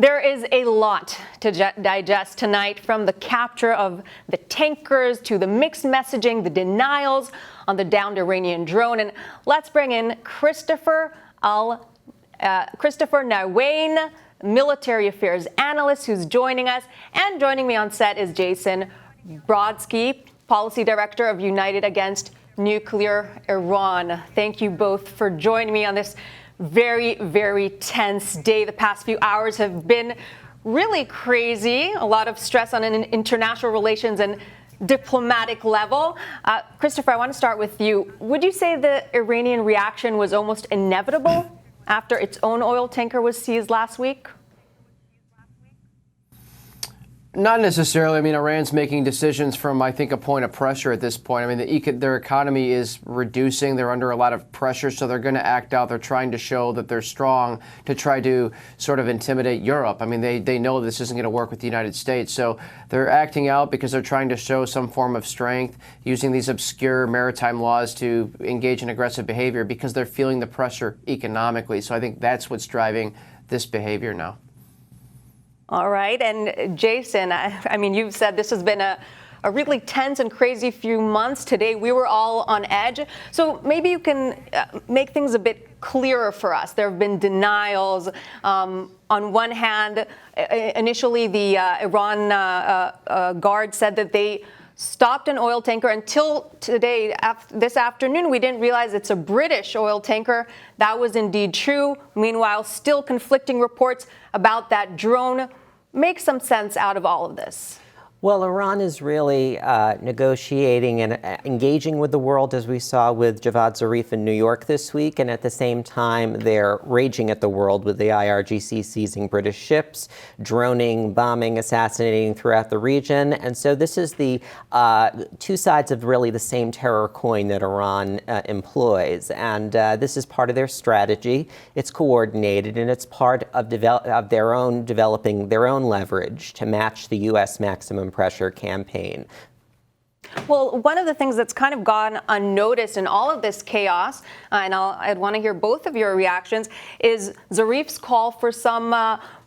There is a lot to digest tonight, from the capture of the tankers to the mixed messaging, the denials on the downed Iranian drone. And let's bring in Christopher Nawain, military affairs analyst, who's joining us. And joining me on set is Jason Brodsky, policy director of United Against Nuclear Iran. Thank you both for joining me on this very, very tense day. The past few hours have been really crazy. A lot of stress on an international relations and diplomatic level. Christopher, I want to start with you. Would you say the Iranian reaction was almost inevitable after its own oil tanker was seized last week? Not necessarily. I mean, Iran's making decisions from, I think, a point of pressure at this point. I mean, their economy is reducing. They're under a lot of pressure, so they're going to act out. They're trying to show that they're strong to try to sort of intimidate Europe. I mean, they know this isn't going to work with the United States, so they're acting out because they're trying to show some form of strength, using these obscure maritime laws to engage in aggressive behavior because they're feeling the pressure economically. So I think that's what's driving this behavior now. All right. And Jason, I mean, you've said this has been a really tense and crazy few months. Today, we were all on edge. So maybe you can make things a bit clearer for us. There have been denials. On one hand, initially, the Iran Guard said that they stopped an oil tanker. Until today, this afternoon, we didn't realize it's a British oil tanker. That was indeed true. Meanwhile, still conflicting reports about that drone. Make some sense out of all of this. Well, Iran is really negotiating and engaging with the world, as we saw with Javad Zarif in New York this week. And at the same time, they're raging at the world with the IRGC seizing British ships, droning, bombing, assassinating throughout the region. And so this is the two sides of really the same terror coin that Iran employs. And this is part of their strategy. It's coordinated, and it's part of developing their own leverage to match the U.S. maximum pressure campaign. Well, one of the things that's kind of gone unnoticed in all of this chaos, and I'd want to hear both of your reactions, is Zarif's call for some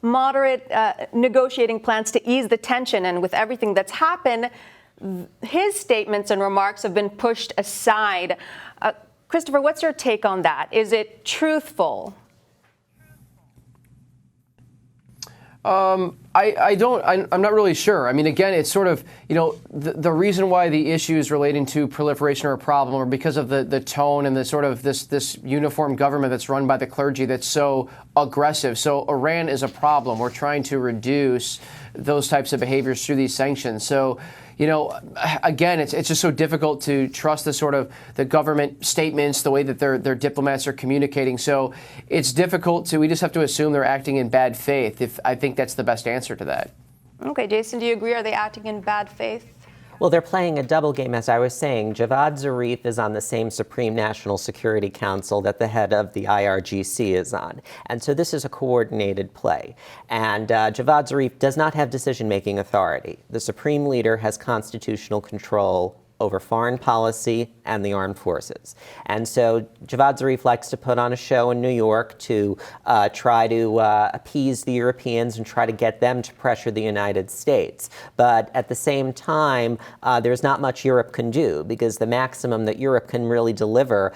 moderate negotiating plans to ease the tension. And with everything that's happened, his statements and remarks have been pushed aside. Christopher, what's your take on that? Is it truthful? I'm not really sure. I mean, again, it's sort of, the reason why the issues relating to proliferation are a problem are because of the tone and the sort of this uniform government that's run by the clergy that's so aggressive. So Iran is a problem. We're trying to reduce those types of behaviors through these sanctions. So, again, it's just so difficult to trust the government statements, the way that their diplomats are communicating. So it's difficult we just have to assume they're acting in bad faith. I think that's the best answer to that. Okay, Jason, do you agree? Are they acting in bad faith? Well, they're playing a double game, as I was saying. Javad Zarif is on the same Supreme National Security Council that the head of the IRGC is on. And so this is a coordinated play. And Javad Zarif does not have decision-making authority. The Supreme Leader has constitutional control over foreign policy and the armed forces. And so Javad Zarif likes to put on a show in New York to try to appease the Europeans and try to get them to pressure the United States. But at the same time, there's not much Europe can do, because the maximum that Europe can really deliver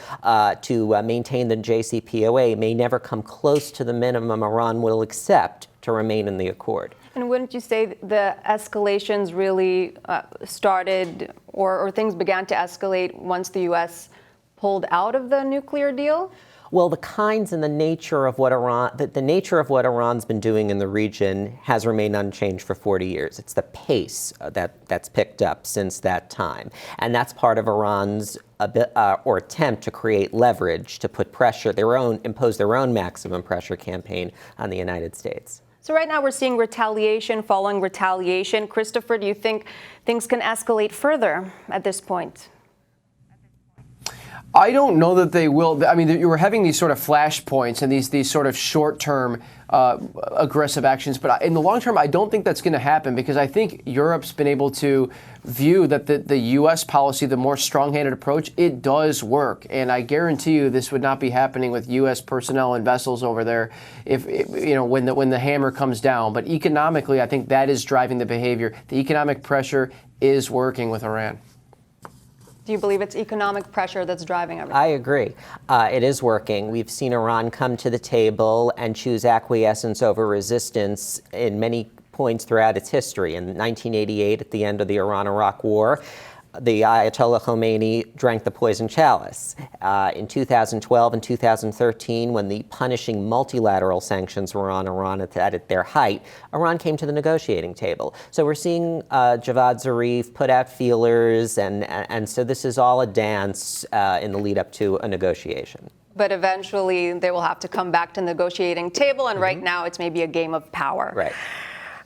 to maintain the JCPOA may never come close to the minimum Iran will accept to remain in the accord. And wouldn't you say the escalations really started, or things began to escalate once the U.S. pulled out of the nuclear deal? Well, the kinds and the nature of what Iran's been doing in the region has remained unchanged for 40 years. It's the pace that's picked up since that time, and that's part of Iran's attempt to create leverage to put pressure, impose their own maximum pressure campaign on the United States. So right now we're seeing retaliation following retaliation. Christopher, do you think things can escalate further at this point? I don't know that they will. I mean, you were having these sort of flashpoints and these sort of short-term aggressive actions. But in the long term, I don't think that's going to happen, because I think Europe's been able to view that the U.S. policy, the more strong-handed approach, it does work. And I guarantee you this would not be happening with U.S. personnel and vessels over there if when the hammer comes down. But economically, I think that is driving the behavior. The economic pressure is working with Iran. Do you believe it's economic pressure that's driving everything? I agree. It is working. We've seen Iran come to the table and choose acquiescence over resistance in many points throughout its history. In 1988, at the end of the Iran-Iraq War, the Ayatollah Khomeini drank the poison chalice. In 2012 and 2013, when the punishing multilateral sanctions were on Iran at their height, Iran came to the negotiating table. So we're seeing Javad Zarif put out feelers, and so this is all a dance in the lead up to a negotiation. But eventually they will have to come back to the negotiating table, and right now it's maybe a game of power. Right.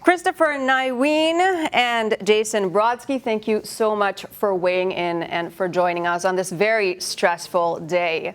Christopher Nyween and Jason Brodsky, thank you so much for weighing in and for joining us on this very stressful day.